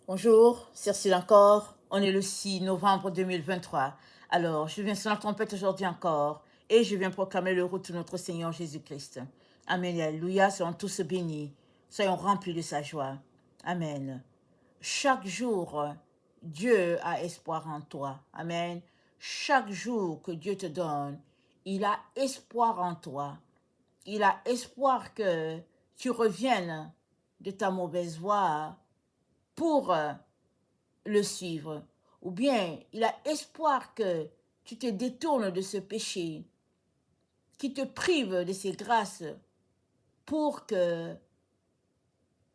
Bonjour, Cécile encore. On est le 6 novembre 2023. Alors, je viens sur la trompette aujourd'hui encore et je viens proclamer le retour de notre Seigneur Jésus-Christ. Amen et alléluia, soyons tous bénis, soyons remplis de sa joie. Amen. Chaque jour, Dieu a espoir en toi. Amen. Chaque jour que Dieu te donne, il a espoir en toi. Il a espoir que tu reviennes de ta mauvaise voie pour le suivre. Ou bien il a espoir que tu te détournes de ce péché qui te prive de ses grâces pour que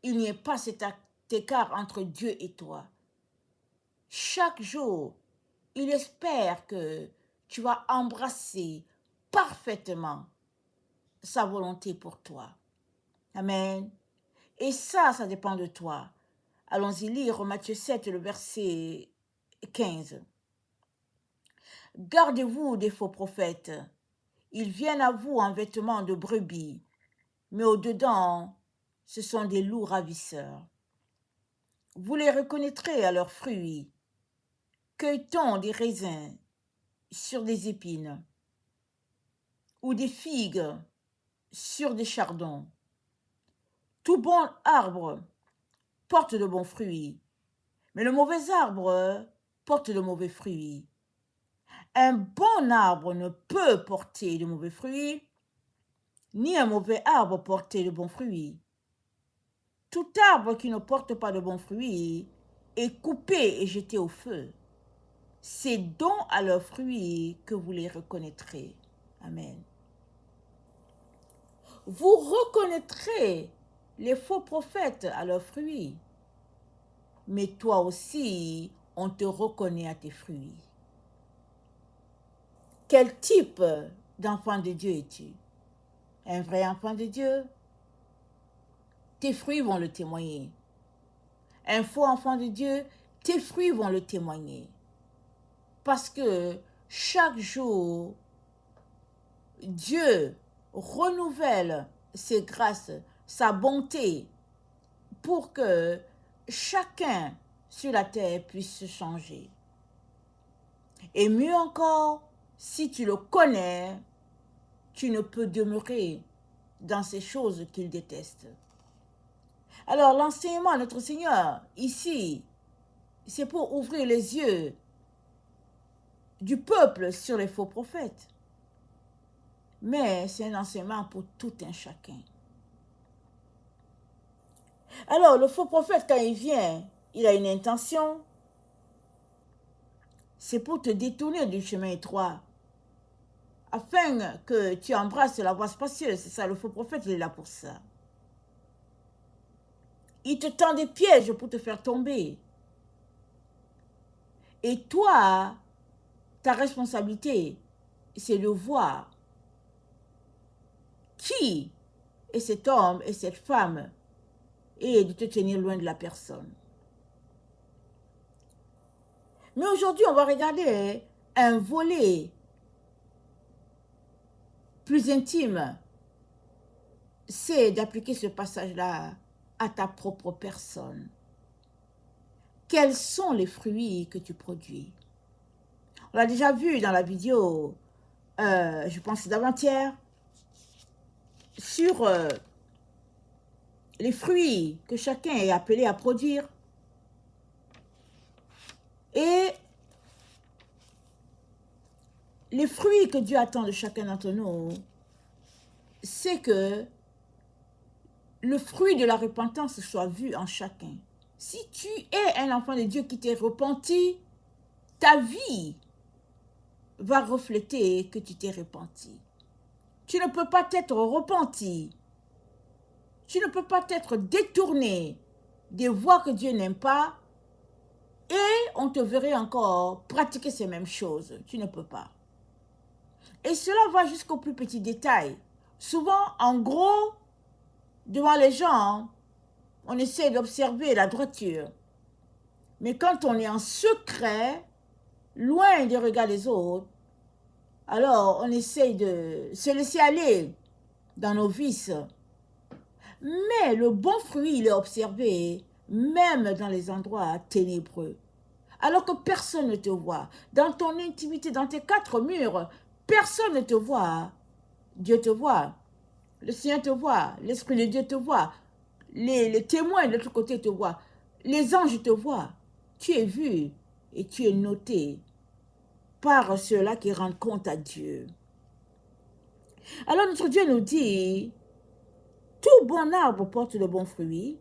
il n'y ait pas cet écart entre Dieu et toi. Chaque jour, il espère que tu vas embrasser parfaitement sa volonté pour toi. Amen. Et ça dépend de toi. Allons-y lire Matthieu 7, le verset 15. Gardez-vous des faux prophètes. Ils viennent à vous en vêtements de brebis, mais au-dedans, ce sont des loups ravisseurs. Vous les reconnaîtrez à leurs fruits. Cueille-t-on des raisins sur des épines ou des figues sur des chardons? Tout bon arbre porte de bons fruits, mais le mauvais arbre porte de mauvais fruits. Un bon arbre ne peut porter de mauvais fruits, ni un mauvais arbre porter de bons fruits. Tout arbre qui ne porte pas de bons fruits est coupé et jeté au feu. C'est donc à leurs fruits que vous les reconnaîtrez. Amen. Vous reconnaîtrez les faux prophètes à leurs fruits. Mais toi aussi, on te reconnaît à tes fruits. Quel type d'enfant de Dieu es-tu? Un vrai enfant de Dieu? Tes fruits vont le témoigner. Un faux enfant de Dieu, tes fruits vont le témoigner. Parce que chaque jour, Dieu renouvelle ses grâces, sa bonté, pour que chacun sur la terre puisse se changer. Et mieux encore, si tu le connais, tu ne peux demeurer dans ces choses qu'il déteste. Alors l'enseignement de notre Seigneur, ici, c'est pour ouvrir les yeux du peuple sur les faux prophètes. Mais c'est un enseignement pour tout un chacun. Alors, le faux prophète, quand il vient, il a une intention. C'est pour te détourner du chemin étroit, afin que tu embrasses la voie spacieuse. C'est ça, le faux prophète, il est là pour ça. Il te tend des pièges pour te faire tomber. Et toi, ta responsabilité, c'est de voir qui est cet homme et cette femme et de te tenir loin de la personne. Mais aujourd'hui, on va regarder un volet plus intime. C'est d'appliquer ce passage-là à ta propre personne. Quels sont les fruits que tu produis? On l'a déjà vu dans la vidéo, je pense d'avant-hier, sur les fruits que chacun est appelé à produire. Et les fruits que Dieu attend de chacun d'entre nous, c'est que le fruit de la repentance soit vu en chacun. Si tu es un enfant de Dieu qui t'est repenti, ta vie va refléter que tu t'es repenti. Tu ne peux pas t'être repenti. Tu ne peux pas t'être détourné des voies que Dieu n'aime pas et on te verrait encore pratiquer ces mêmes choses. Tu ne peux pas. Et cela va jusqu'au plus petit détail. Souvent, en gros, devant les gens, on essaie d'observer la droiture. Mais quand on est en secret, loin des regards des autres, alors on essaie de se laisser aller dans nos vices. Mais le bon fruit, il est observé même dans les endroits ténébreux, alors que personne ne te voit. Dans ton intimité, dans tes quatre murs, personne ne te voit. Dieu te voit. Le Seigneur te voit. L'Esprit de Dieu te voit. Les témoins de l'autre côté te voient. Les anges te voient. Tu es vu et tu es noté par ceux-là qui rendent compte à Dieu. Alors notre Dieu nous dit, tout bon arbre porte de bons fruits,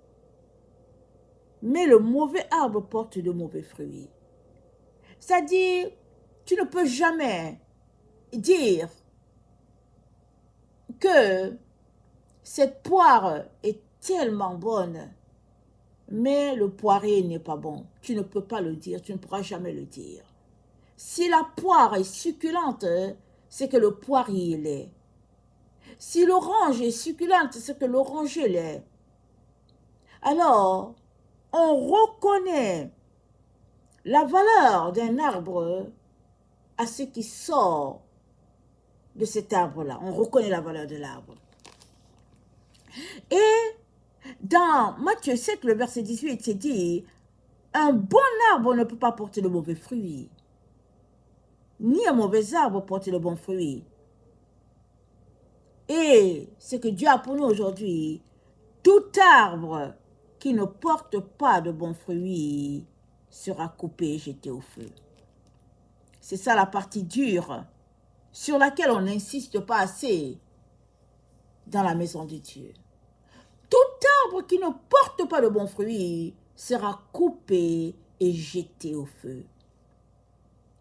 mais le mauvais arbre porte de mauvais fruits. C'est-à-dire, tu ne peux jamais dire que cette poire est tellement bonne, mais le poirier n'est pas bon. Tu ne peux pas le dire, tu ne pourras jamais le dire. Si la poire est succulente, c'est que le poirier l'est. Si l'orange est succulente, c'est que l'oranger l'est. Alors, on reconnaît la valeur d'un arbre à ce qui sort de cet arbre-là. On reconnaît la valeur de l'arbre. Et dans Matthieu 7, le verset 18, c'est dit, un bon arbre ne peut pas porter de mauvais fruits, ni un mauvais arbre porter de bons fruits. Et ce que Dieu a pour nous aujourd'hui, tout arbre qui ne porte pas de bons fruits sera coupé et jeté au feu. C'est ça la partie dure sur laquelle on n'insiste pas assez dans la maison de Dieu. Tout arbre qui ne porte pas de bons fruits sera coupé et jeté au feu.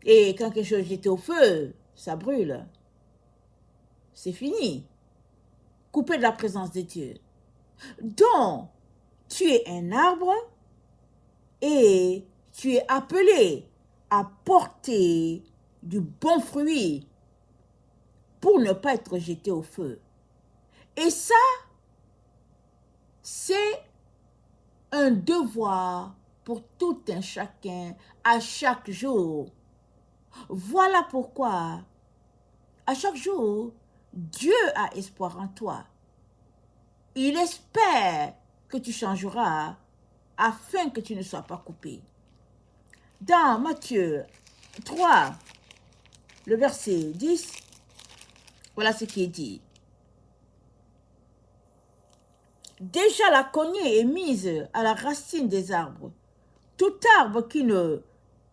Et quand quelque chose est jeté au feu, ça brûle. C'est fini. Coupé de la présence de Dieu. Donc, tu es un arbre et tu es appelé à porter du bon fruit pour ne pas être jeté au feu. Et ça, c'est un devoir pour tout un chacun à chaque jour. Voilà pourquoi, à chaque jour, Dieu a espoir en toi. Il espère que tu changeras afin que tu ne sois pas coupé. Dans Matthieu 3, le verset 10, voilà ce qui est dit. Déjà la cognée est mise à la racine des arbres. Tout arbre qui ne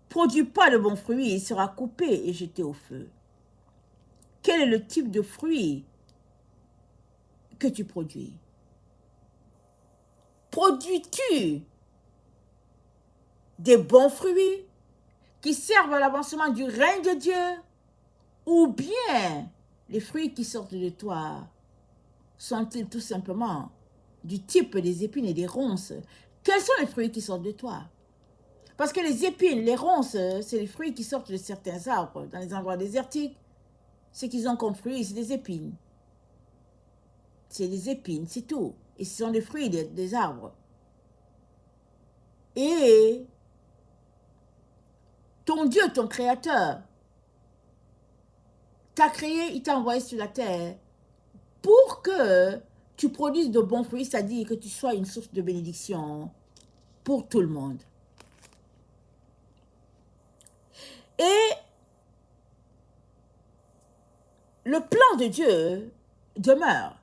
produit pas de bons fruits sera coupé et jeté au feu. Quel est le type de fruit que tu produis? Produis-tu des bons fruits qui servent à l'avancement du règne de Dieu? Ou bien les fruits qui sortent de toi sont-ils tout simplement du type des épines et des ronces? Quels sont les fruits qui sortent de toi? Parce que les épines, les ronces, c'est les fruits qui sortent de certains arbres. Dans les endroits désertiques, ce qu'ils ont comme fruits, c'est des épines. C'est des épines, c'est tout. Et ce sont des fruits des arbres. Et ton Dieu, ton Créateur, t'a créé, il t'a envoyé sur la terre pour que tu produises de bons fruits, c'est-à-dire que tu sois une source de bénédiction pour tout le monde. Et le plan de Dieu demeure.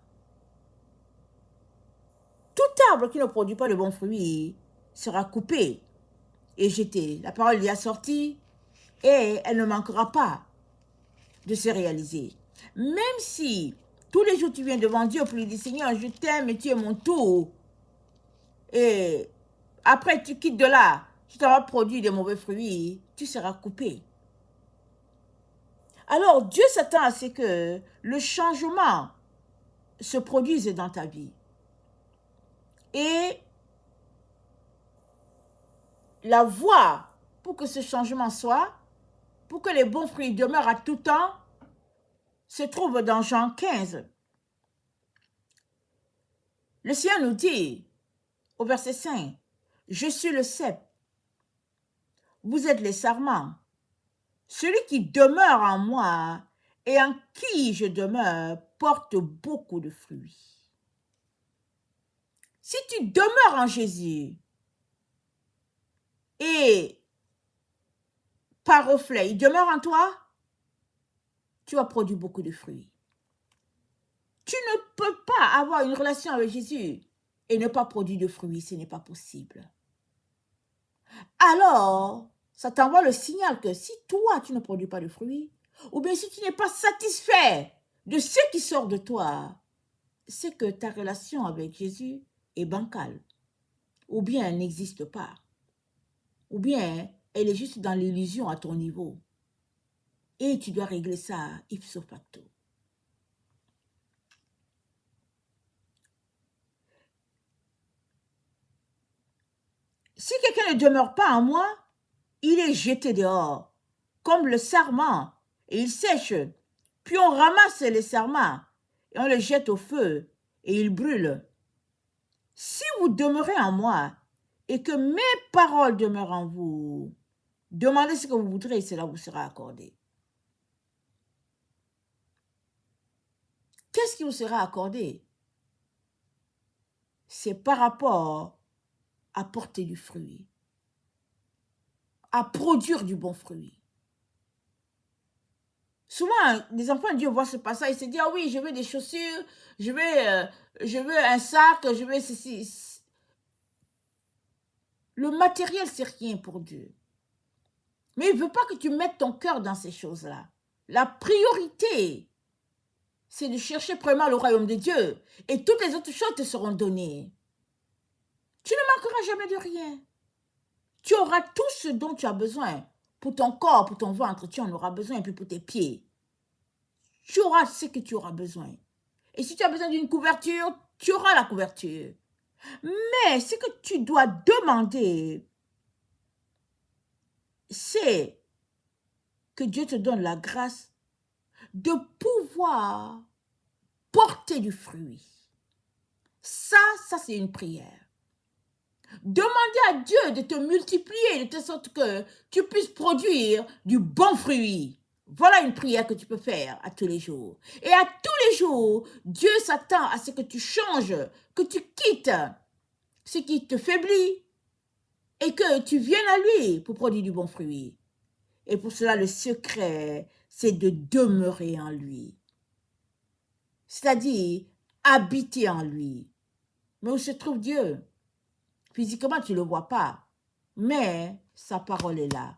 Tout arbre qui ne produit pas de bons fruits sera coupé et jeté. La parole y a sorti et elle ne manquera pas de se réaliser. Même si tous les jours tu viens devant Dieu pour lui dire, Seigneur, je t'aime et tu es mon tout. Et après tu quittes de là, tu t'auras produit des mauvais fruits, tu seras coupé. Alors Dieu s'attend à ce que le changement se produise dans ta vie. Et la voie pour que ce changement soit, pour que les bons fruits demeurent à tout temps, se trouve dans Jean 15. Le Seigneur nous dit, au verset 5, « Je suis le cep, vous êtes les sarments. Celui qui demeure en moi et en qui je demeure porte beaucoup de fruits. » Si tu demeures en Jésus, et par reflet, il demeure en toi, tu vas produire beaucoup de fruits. Tu ne peux pas avoir une relation avec Jésus et ne pas produire de fruits, ce n'est pas possible. Alors, ça t'envoie le signal que si toi, tu ne produis pas de fruits, ou bien si tu n'es pas satisfait de ce qui sort de toi, c'est que ta relation avec Jésus est bancale, ou bien elle n'existe pas, ou bien elle est juste dans l'illusion à ton niveau. Et tu dois régler ça ipso facto. Si quelqu'un ne demeure pas en moi, il est jeté dehors, comme le sarment, et il sèche. Puis on ramasse les sarments, et on les jette au feu, et ils brûlent. Si vous demeurez en moi, et que mes paroles demeurent en vous, demandez ce que vous voudrez, et cela vous sera accordé. Qu'est-ce qui vous sera accordé? C'est par rapport à porter du fruit, à produire du bon fruit. Souvent, les enfants de Dieu voient ce passage, ils se disent, ah oui, je veux des chaussures, je veux un sac, je veux ceci. Le matériel, c'est rien pour Dieu. Mais il ne veut pas que tu mettes ton cœur dans ces choses-là. La priorité, c'est de chercher premièrement le royaume de Dieu. Et toutes les autres choses te seront données. Tu ne manqueras jamais de rien. Tu auras tout ce dont tu as besoin. Pour ton corps, pour ton ventre, tu en auras besoin. Et puis pour tes pieds. Tu auras ce que tu auras besoin. Et si tu as besoin d'une couverture, tu auras la couverture. Mais ce que tu dois demander, c'est que Dieu te donne la grâce de pouvoir porter du fruit. Ça c'est une prière. Demander à Dieu de te multiplier de telle sorte que tu puisses produire du bon fruit. Voilà une prière que tu peux faire à tous les jours. Et à tous les jours, Dieu s'attend à ce que tu changes, que tu quittes ce qui te faiblit et que tu viennes à lui pour produire du bon fruit. Et pour cela, le secret, c'est de demeurer en lui. C'est-à-dire habiter en lui. Mais où se trouve Dieu? Physiquement, tu ne le vois pas. Mais sa parole est là.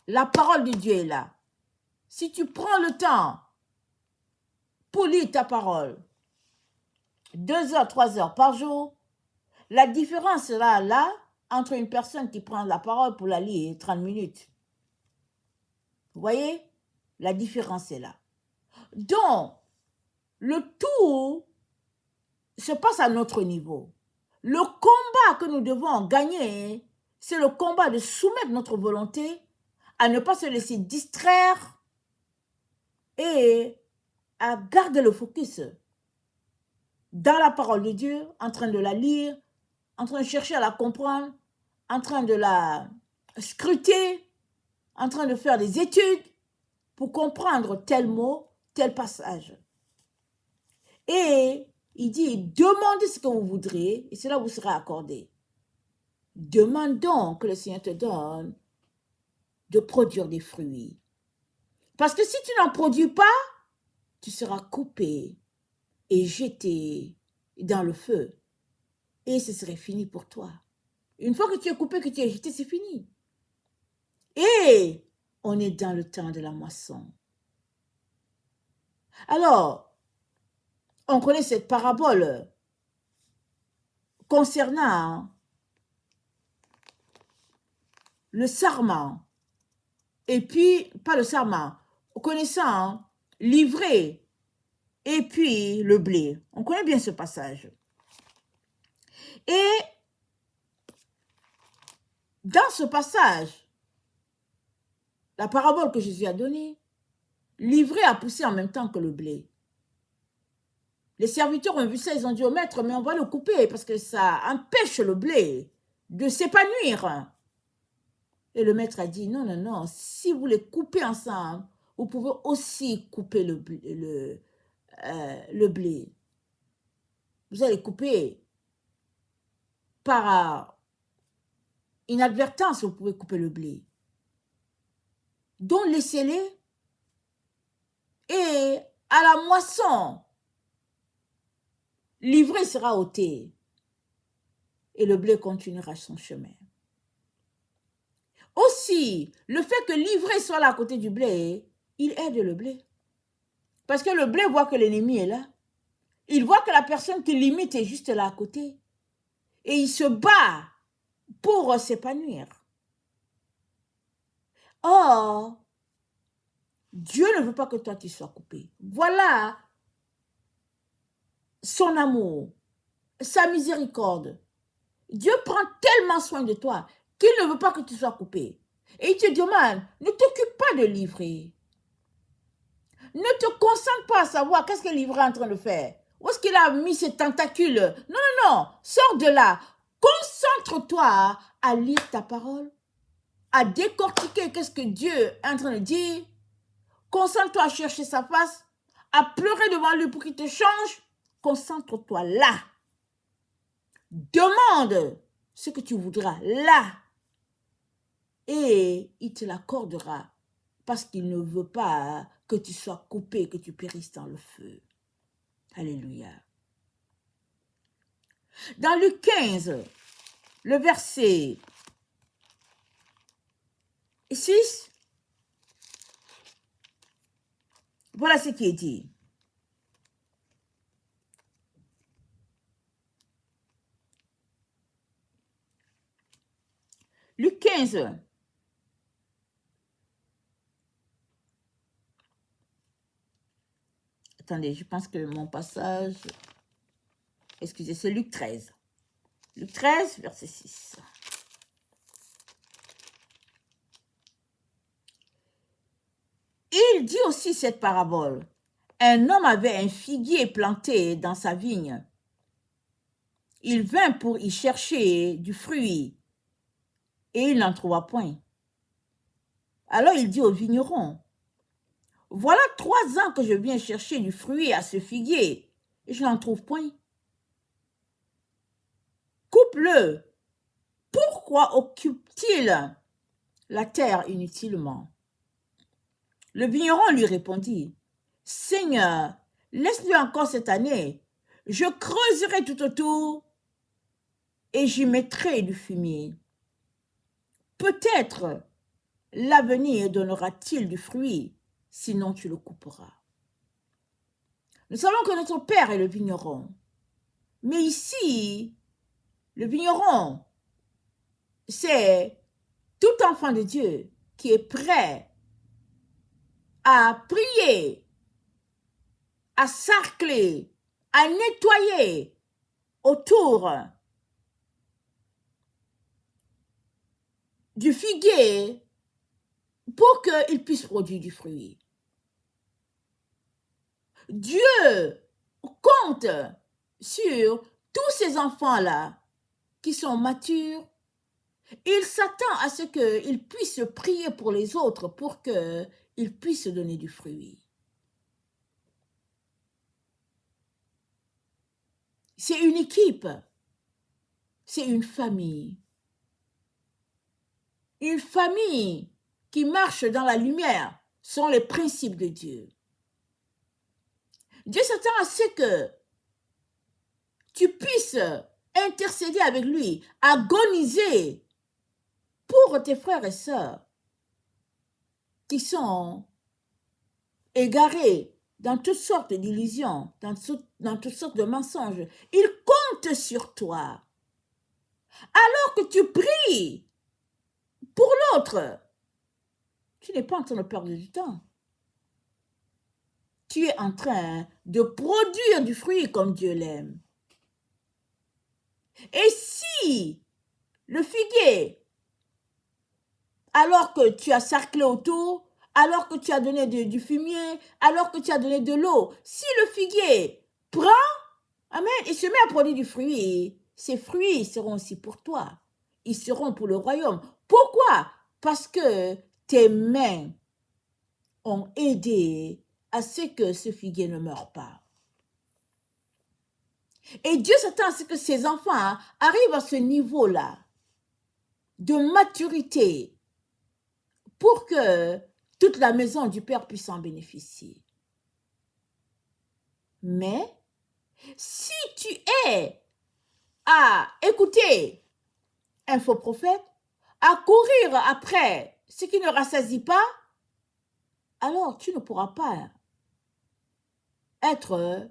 La parole de Dieu est là. Si tu prends le temps pour lire ta parole, 2 heures, 3 heures par jour, la différence sera là entre une personne qui prend la parole pour la lire 30 minutes. Vous voyez? La différence est là. Donc, le tout se passe à notre niveau. Le combat que nous devons gagner, c'est le combat de soumettre notre volonté à ne pas se laisser distraire et à garder le focus dans la parole de Dieu, en train de la lire, en train de chercher à la comprendre, en train de la scruter, en train de faire des études pour comprendre tel mot, tel passage. Et il dit, demandez ce que vous voudrez et cela vous sera accordé. Demande donc que le Seigneur te donne de produire des fruits. Parce que si tu n'en produis pas, tu seras coupé et jeté dans le feu. Et ce serait fini pour toi. Une fois que tu es coupé, que tu es jeté, c'est fini. Et on est dans le temps de la moisson. Alors, on connaît cette parabole concernant le sarment. Et puis, pas le sarment, connaissant l'ivraie et puis le blé. On connaît bien ce passage. Et dans ce passage, la parabole que Jésus a donnée, l'ivraie a poussé en même temps que le blé. Les serviteurs ont vu ça, ils ont dit au maître, mais on va le couper parce que ça empêche le blé de s'épanouir. Et le maître a dit, non, non, non, si vous les coupez ensemble, vous pouvez aussi couper le blé. Vous allez couper par inadvertance, vous pouvez couper le blé. Donc, laissez-les. Et à la moisson, l'ivraie sera ôtée. Et le blé continuera son chemin. Aussi, le fait que l'ivraie soit là à côté du blé, il aide le blé. Parce que le blé voit que l'ennemi est là. Il voit que la personne qui l'imite est juste là à côté. Et il se bat pour s'épanouir. Or, Dieu ne veut pas que toi tu sois coupé. Voilà son amour, sa miséricorde. Dieu prend tellement soin de toi qu'il ne veut pas que tu sois coupé. Et il te demande, ne t'occupe pas de l'ivraie. Ne te concentre pas à savoir qu'est-ce que l'ivraie est en train de faire. Où est-ce qu'il a mis ses tentacules? Non, non, non, sors de là. Concentre-toi à lire ta parole, à décortiquer qu'est-ce que Dieu est en train de dire. Concentre-toi à chercher sa face, à pleurer devant lui pour qu'il te change. Concentre-toi là. Demande ce que tu voudras là. Et il te l'accordera parce qu'il ne veut pas que tu sois coupé, que tu périsses dans le feu. Alléluia. Dans Luc 15, le verset 6, voilà ce qui est dit. Luc 15. Attendez, je pense que mon passage... Excusez, c'est Luc 13. Luc 13, verset 6. Il dit aussi cette parabole. Un homme avait un figuier planté dans sa vigne. Il vint pour y chercher du fruit et il n'en trouva point. Alors il dit au vigneron, voilà 3 ans que je viens chercher du fruit à ce figuier et je n'en trouve point. Coupe-le. Pourquoi occupe-t-il la terre inutilement? Le vigneron lui répondit, Seigneur, laisse-le encore cette année. Je creuserai tout autour et j'y mettrai du fumier. Peut-être l'avenir donnera-t-il du fruit, sinon tu le couperas. Nous savons que notre Père est le vigneron. Mais ici, le vigneron, c'est tout enfant de Dieu qui est prêt à prier, à sarcler, à nettoyer autour du figuier pour qu'il puisse produire du fruit. Dieu compte sur tous ces enfants-là qui sont matures. Il s'attend à ce qu'ils puissent prier pour les autres pour qu'ils puissent donner du fruit. C'est une équipe, c'est une famille. Une famille qui marche dans la lumière sont les principes de Dieu. Dieu s'attend à ce que tu puisses intercéder avec lui, agoniser pour tes frères et sœurs qui sont égarés dans toutes sortes d'illusions, dans toutes sortes de mensonges. Il compte sur toi. Alors que tu pries pour l'autre, tu n'es pas en train de perdre du temps. Tu es en train de produire du fruit comme Dieu l'aime. Et si le figuier, alors que tu as sarclé autour, alors que tu as donné du fumier, alors que tu as donné de l'eau, si le figuier prend, amen, et se met à produire du fruit, ces fruits seront aussi pour toi. Ils seront pour le royaume. Pourquoi? Parce que tes mains ont aidé à ce que ce figuier ne meure pas. Et Dieu s'attend à ce que ses enfants arrivent à ce niveau-là. de maturité pour que toute la maison du Père puisse en bénéficier. Mais si tu es à écouter un faux prophète, à courir après ce qui ne rassasie pas, alors tu ne pourras pas être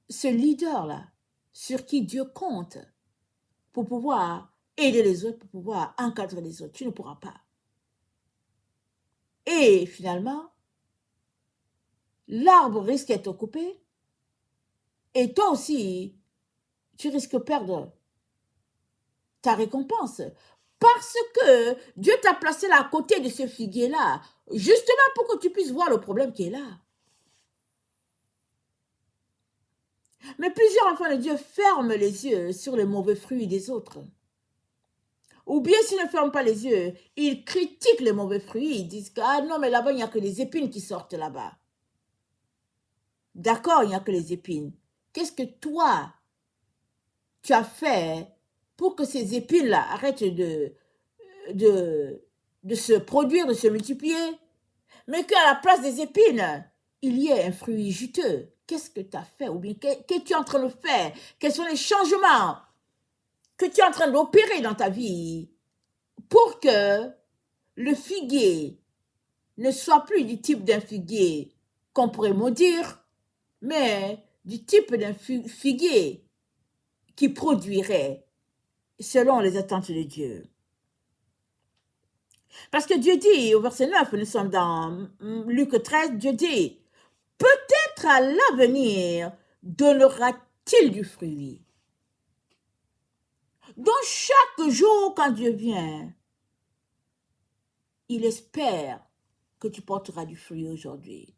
ce leader-là sur qui Dieu compte pour pouvoir aider les autres, pour pouvoir encadrer les autres. Tu ne pourras pas. Et finalement, l'arbre risque d'être coupé et toi aussi, tu risques de perdre ta récompense. Parce que Dieu t'a placé là à côté de ce figuier-là, justement pour que tu puisses voir le problème qui est là. Mais plusieurs enfants de Dieu ferment les yeux sur les mauvais fruits des autres. Ou bien s'ils ne ferment pas les yeux, ils critiquent les mauvais fruits. Ils disent que, ah non, mais là-bas, il n'y a que les épines qui sortent là-bas. D'accord, il n'y a que les épines. Qu'est-ce que toi, tu as fait pour que ces épines-là arrêtent de se produire, de se multiplier? Mais qu'à la place des épines, il y ait un fruit juteux. Qu'est-ce que tu as fait? Ou bien qu'est-ce que tu es en train de faire? Quels sont les changements que tu es en train d'opérer dans ta vie pour que le figuier ne soit plus du type d'un figuier qu'on pourrait maudire, mais du type d'un figuier qui produirait selon les attentes de Dieu. Parce que Dieu dit, au verset 9, nous sommes dans Luc 13, Dieu dit, peut-être à l'avenir donnera-t-il du fruit. Donc chaque jour quand Dieu vient, il espère que tu porteras du fruit aujourd'hui.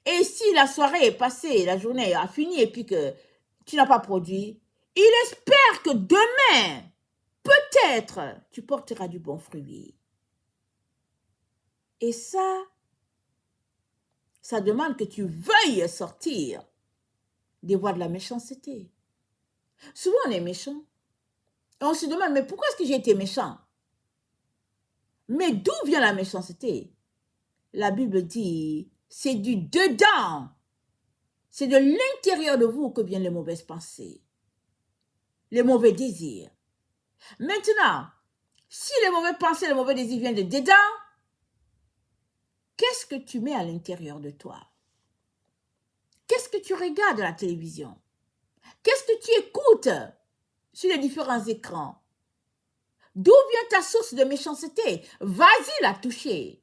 Et si la soirée est passée, la journée a fini et puis que tu n'as pas produit, il espère que demain, peut-être, tu porteras du bon fruit. Et ça demande que tu veuilles sortir des voies de la méchanceté. Souvent, on est méchant. Et on se demande, mais pourquoi est-ce que j'ai été méchant? Mais d'où vient la méchanceté? La Bible dit, c'est du dedans. C'est de l'intérieur de vous que viennent les mauvaises pensées, les mauvais désirs. Maintenant, si les mauvaises pensées, les mauvais désirs viennent de dedans, qu'est-ce que tu mets à l'intérieur de toi? Qu'est-ce que tu regardes à la télévision? Qu'est-ce que tu écoutes sur les différents écrans? D'où vient ta source de méchanceté? Vas-y la toucher.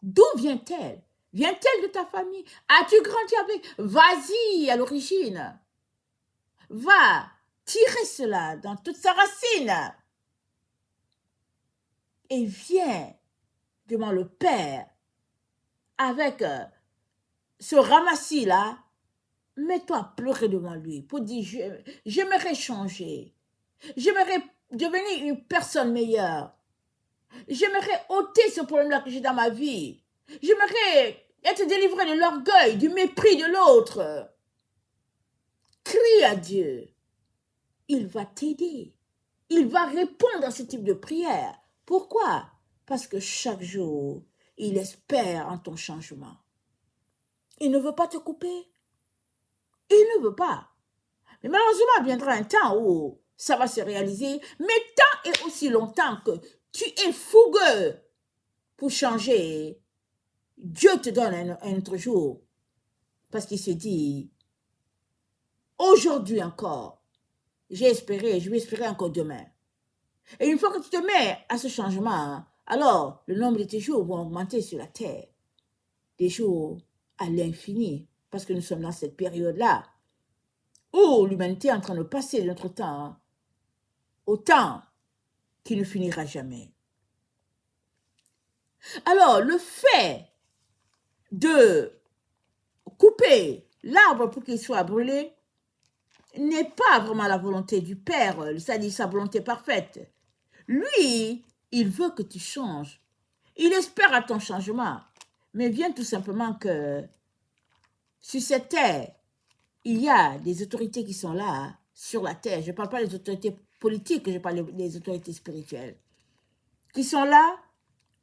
D'où vient-elle? Vient-elle de ta famille? As-tu grandi avec? Vas-y à l'origine. Va tirer cela dans toute sa racine. Et viens devant le Père avec ce ramassis-là. Mets-toi à pleurer devant lui pour dire, j'aimerais changer. J'aimerais devenir une personne meilleure. J'aimerais ôter ce problème-là que j'ai dans ma vie. J'aimerais être délivré de l'orgueil, du mépris de l'autre. Crie à Dieu. Il va t'aider. Il va répondre à ce type de prière. Pourquoi? Parce que chaque jour, il espère en ton changement. Il ne veut pas te couper. Il ne veut pas. Mais malheureusement, viendra un temps où ça va se réaliser. Mais tant et aussi longtemps que tu es fougueux pour changer, Dieu te donne un autre jour. Parce qu'il se dit, aujourd'hui encore, j'ai espéré, je vais espérer encore demain. Et une fois que tu te mets à ce changement, alors le nombre de tes jours vont augmenter sur la terre. Des jours à l'infini. Parce que nous sommes dans cette période-là où l'humanité est en train de passer notre temps au temps qui ne finira jamais. Alors, le fait de couper l'arbre pour qu'il soit brûlé n'est pas vraiment la volonté du Père, c'est-à-dire sa volonté parfaite. Lui, il veut que tu changes. Il espère à ton changement. Mais vient tout simplement que sur cette terre, il y a des autorités qui sont là, sur la terre. Je ne parle pas des autorités politiques, je parle des autorités spirituelles, qui sont là,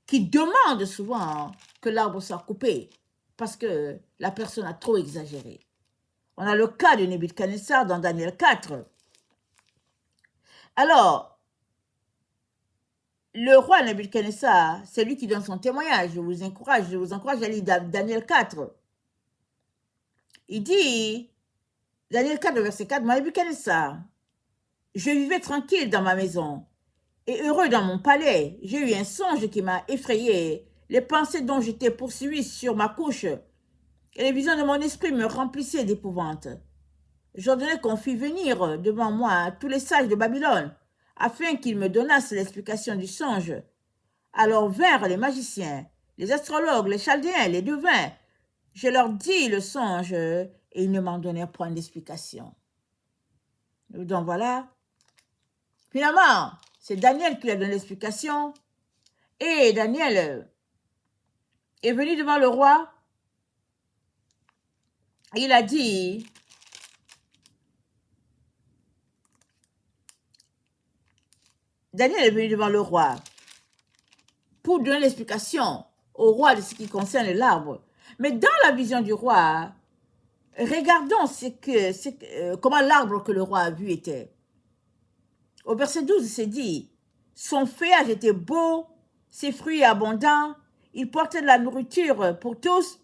qui demandent souvent que l'arbre soit coupé parce que la personne a trop exagéré. On a le cas de Nebuchadnezzar dans Daniel 4. Alors, le roi Nebuchadnezzar, c'est lui qui donne son témoignage. Je vous encourage à lire Daniel 4. Il dit, Daniel 4, verset 4, moi, Nebuchadnezzar, je vivais tranquille dans ma maison et heureux dans mon palais. J'ai eu un songe qui m'a effrayé. Les pensées dont j'étais poursuivi sur ma couche et les visions de mon esprit me remplissaient d'épouvante. J'ordonnais qu'on fît venir devant moi tous les sages de Babylone, afin qu'ils me donnassent l'explication du songe. Alors vinrent les magiciens, les astrologues, les chaldéens, les devins. Je leur dis le songe, et ils ne m'en donnèrent point d'explication. Donc voilà. Finalement, c'est Daniel qui lui a donné l'explication. Et Daniel est venu devant le roi. Il a dit, Daniel est venu devant le roi pour donner l'explication au roi de ce qui concerne l'arbre. Mais dans la vision du roi, regardons comment l'arbre que le roi a vu était. Au verset 12, c'est dit, son feuillage était beau, ses fruits abondants, il portait de la nourriture pour tous.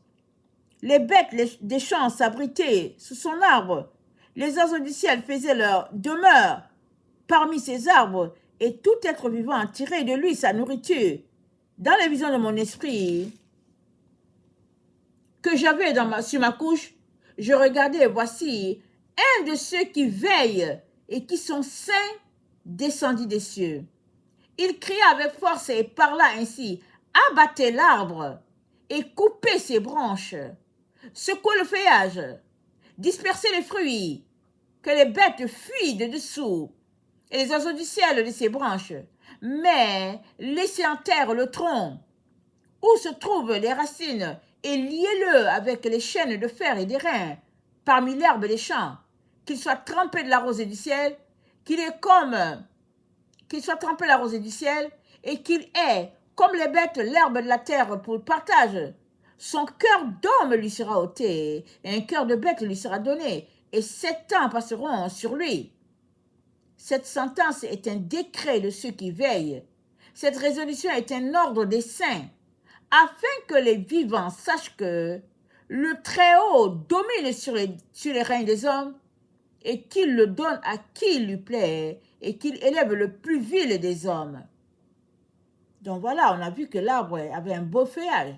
Les bêtes des champs s'abritaient sous son arbre. Les oiseaux du ciel faisaient leur demeure parmi ses arbres, et tout être vivant tirait de lui sa nourriture. Dans les visions de mon esprit que j'avais sur ma couche, je regardais, et voici, un de ceux qui veillent et qui sont saints descendit des cieux. Il cria avec force et parla ainsi, abattez l'arbre et coupez ses branches, secouez le feuillage, dispersez les fruits, que les bêtes fuient de dessous et les oiseaux du ciel de ses branches, mais laissez en terre le tronc où se trouvent les racines et liez-le avec les chaînes de fer et d'airain parmi l'herbe des champs, qu'il soit trempé de la rosée du ciel, qu'il soit trempé de la rosée du ciel et qu'il ait, comme les bêtes, l'herbe de la terre pour le partage. Son cœur d'homme lui sera ôté et un cœur de bête lui sera donné, et 7 ans passeront sur lui. Cette sentence est un décret de ceux qui veillent. Cette résolution est un ordre des saints, afin que les vivants sachent que le Très-Haut domine sur les règnes des hommes et qu'il le donne à qui il lui plaît et qu'il élève le plus vil des hommes. Donc voilà, on a vu que l'arbre avait un beau feuillage.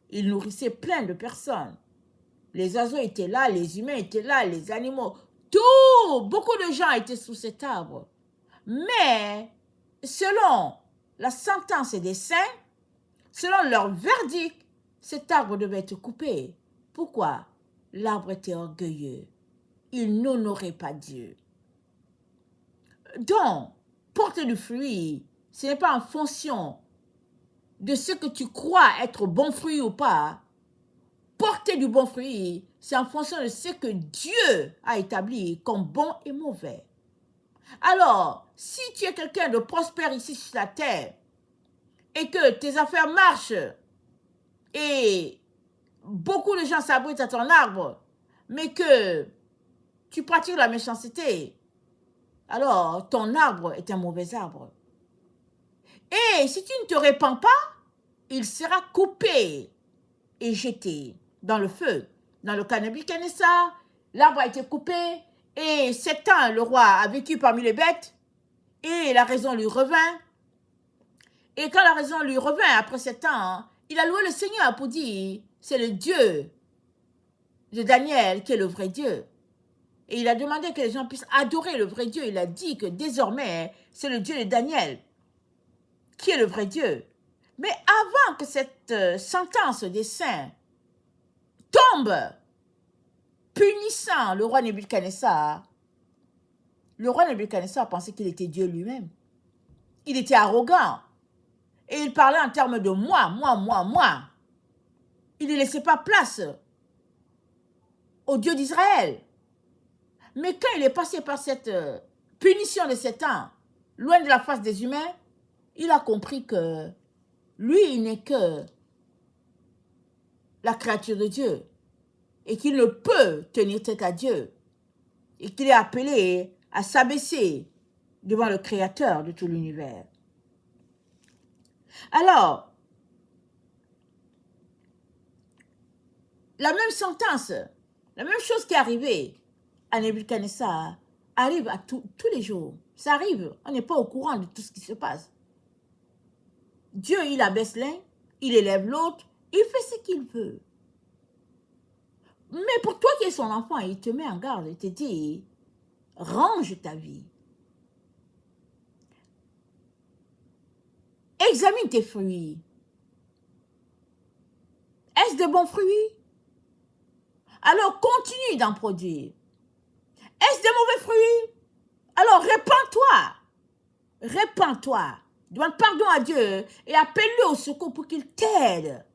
Il nourrissait plein de personnes. Les oiseaux étaient là, les humains étaient là, les animaux. Beaucoup de gens étaient sous cet arbre. Mais selon la sentence des saints, selon leur verdict, cet arbre devait être coupé. Pourquoi? L'arbre était orgueilleux. Il n'honorait pas Dieu. Donc, porter du fruit, ce n'est pas en fonction de ce que tu crois être bon fruit ou pas. Porter du bon fruit, c'est en fonction de ce que Dieu a établi comme bon et mauvais. Alors, si tu es quelqu'un de prospère ici sur la terre et que tes affaires marchent et beaucoup de gens s'abritent à ton arbre, mais que tu pratiques la méchanceté, alors ton arbre est un mauvais arbre. Et si tu ne te répands pas, il sera coupé et jeté dans le feu. Dans le cas de Nebuchadnezzar, l'arbre a été coupé et 7 ans le roi a vécu parmi les bêtes et la raison lui revint. Et quand la raison lui revint après 7 ans, il a loué le Seigneur pour dire, c'est le Dieu de Daniel qui est le vrai Dieu. Et il a demandé que les gens puissent adorer le vrai Dieu. Il a dit que désormais, c'est le Dieu de Daniel qui est le vrai Dieu. Mais avant que cette sentence des saints tombe, punissant le roi Nebuchadnezzar pensait qu'il était Dieu lui-même. Il était arrogant. Et il parlait en termes de moi. Il ne laissait pas place au Dieu d'Israël. Mais quand il est passé par cette punition de Satan, loin de la face des humains, il a compris que lui, il n'est que la créature de Dieu et qu'il ne peut tenir tête à Dieu et qu'il est appelé à s'abaisser devant le Créateur de tout l'univers. Alors, la même sentence, la même chose qui est arrivée à Nebuchadnezzar arrive à tous les jours. Ça arrive, on n'est pas au courant de tout ce qui se passe. Dieu, il abaisse l'un, il élève l'autre, il fait ce qu'il veut. Mais pour toi qui es son enfant, il te met en garde, il te dit, range ta vie. Examine tes fruits. Est-ce de bons fruits? Alors continue d'en produire. Est-ce de mauvais fruits? Alors répands-toi. Répands-toi. Demande pardon à Dieu et appelle-le au secours pour qu'il t'aide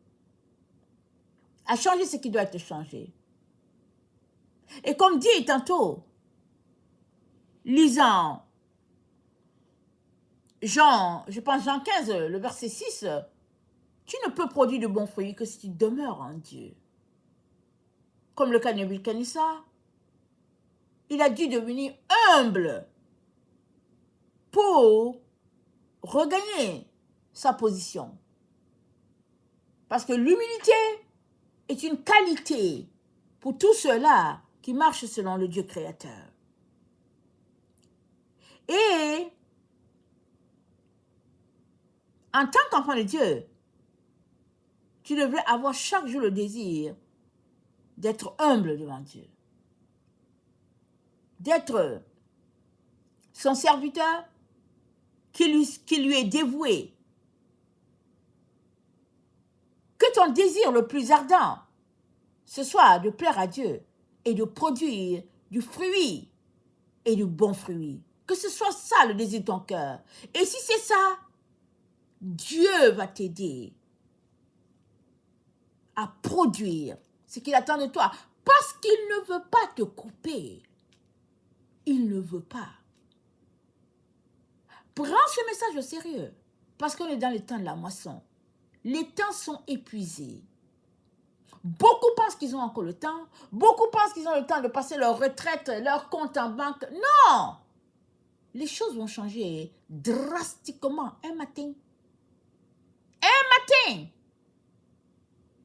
à changer ce qui doit être changé. Et comme dit tantôt, lisant Jean, je pense Jean 15, le verset 6, tu ne peux produire de bons fruits que si tu demeures en Dieu. Comme le cas de Nebuchadnezzar, il a dû devenir humble pour regagner sa position. Parce que l'humilité est une qualité pour tous ceux-là qui marchent selon le Dieu créateur. Et en tant qu'enfant de Dieu, tu devrais avoir chaque jour le désir d'être humble devant Dieu. D'être son serviteur qui lui est dévoué. Que ton désir le plus ardent, ce soit de plaire à Dieu et de produire du fruit et du bon fruit. Que ce soit ça le désir de ton cœur. Et si c'est ça, Dieu va t'aider à produire ce qu'il attend de toi. Parce qu'il ne veut pas te couper. Il ne veut pas. Prends ce message au sérieux. Parce qu'on est dans les temps de la moisson. Les temps sont épuisés. Beaucoup pensent qu'ils ont encore le temps. Beaucoup pensent qu'ils ont le temps de passer leur retraite, leur compte en banque. Non! Les choses vont changer drastiquement un matin. Un matin!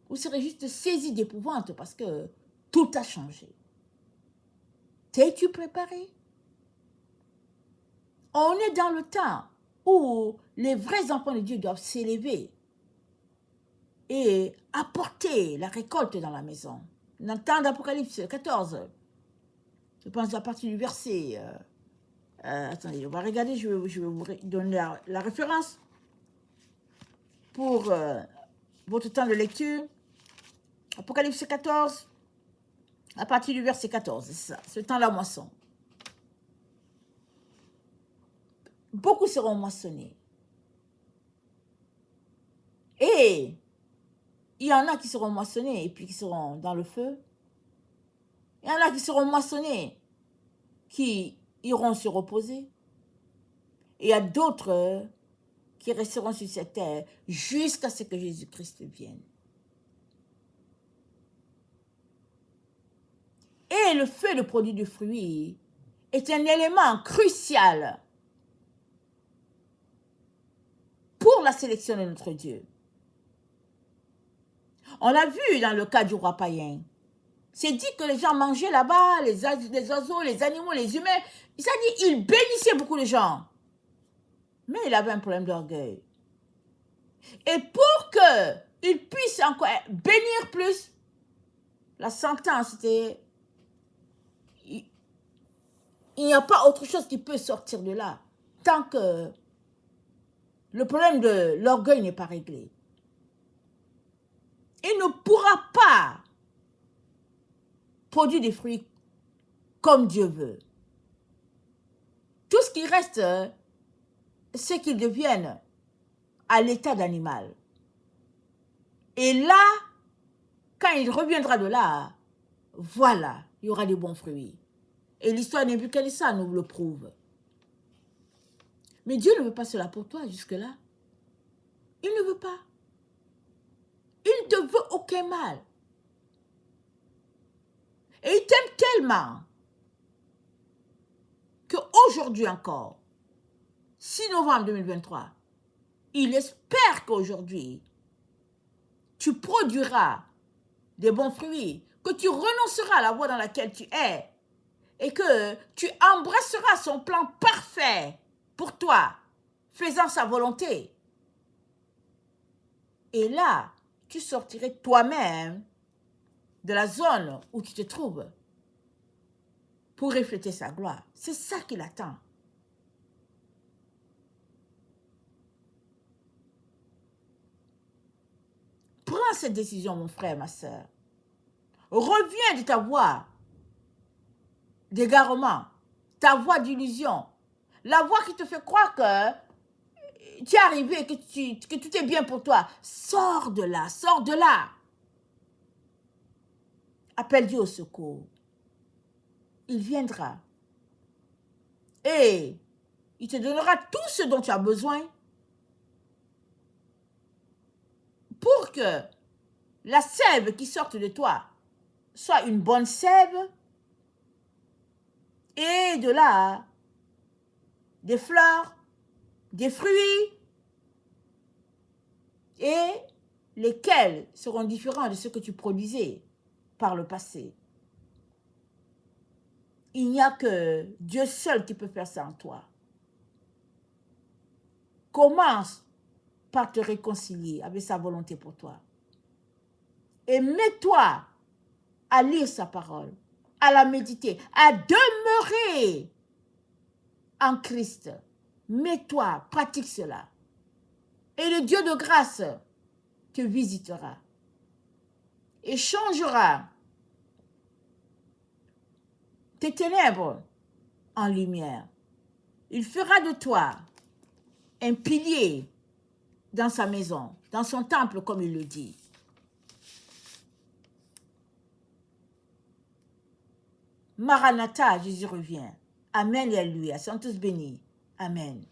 Vous serez juste saisi d'épouvante parce que tout a changé. T'es-tu préparé? On est dans le temps où les vrais enfants de Dieu doivent s'élever et apporter la récolte dans la maison. Dans le temps d'Apocalypse 14, je pense à partir du verset... attendez, on va regarder, je vais vous donner la référence pour votre temps de lecture. Apocalypse 14, à partir du verset 14, c'est ça, ce temps la moisson. Beaucoup seront moissonnés. Et il y en a qui seront moissonnés et puis qui seront dans le feu. Il y en a qui seront moissonnés, qui iront se reposer. Et il y a d'autres qui resteront sur cette terre jusqu'à ce que Jésus-Christ vienne. Et le feu de produit du fruit est un élément crucial pour la sélection de notre Dieu. On l'a vu dans le cas du roi païen. C'est dit que les gens mangeaient là-bas, les oiseaux, les animaux, les humains. Ça dit, il bénissait beaucoup de gens. Mais il avait un problème d'orgueil. Et pour qu'il puisse encore bénir plus, la sentence était... Il n'y a pas autre chose qui peut sortir de là tant que le problème de l'orgueil n'est pas réglé. Il ne pourra pas produire des fruits comme Dieu veut. Tout ce qui reste, c'est qu'ils deviennent à l'état d'animal. Et là, quand il reviendra de là, voilà, il y aura des bons fruits. Et l'histoire de Nebuchadnezzar nous le prouve. Mais Dieu ne veut pas cela pour toi jusque-là. Il ne veut pas. Il ne te veut aucun mal. Et il t'aime tellement qu'aujourd'hui encore, 6 novembre 2023, il espère qu'aujourd'hui, tu produiras des bons fruits, que tu renonceras à la voie dans laquelle tu es et que tu embrasseras son plan parfait pour toi, faisant sa volonté. Et là, tu sortirais toi-même de la zone où tu te trouves pour refléter sa gloire. C'est ça qu'il attend. Prends cette décision, mon frère, ma soeur. Reviens de ta voie d'égarement, ta voie d'illusion, la voie qui te fait croire que tu es arrivé, que tout est bien pour toi. Sors de là, sors de là. Appelle Dieu au secours. Il viendra. Et il te donnera tout ce dont tu as besoin pour que la sève qui sorte de toi soit une bonne sève et de là, des fleurs, des fruits et lesquels seront différents de ce que tu produisais par le passé. Il n'y a que Dieu seul qui peut faire ça en toi. Commence par te réconcilier avec sa volonté pour toi. Et mets-toi à lire sa parole, à la méditer, à demeurer en Christ. Mets-toi, pratique cela. Et le Dieu de grâce te visitera et changera tes ténèbres en lumière. Il fera de toi un pilier dans sa maison, dans son temple, comme il le dit. Maranatha, Jésus revient. Amen et alléluia. Soyons tous bénis. Amen.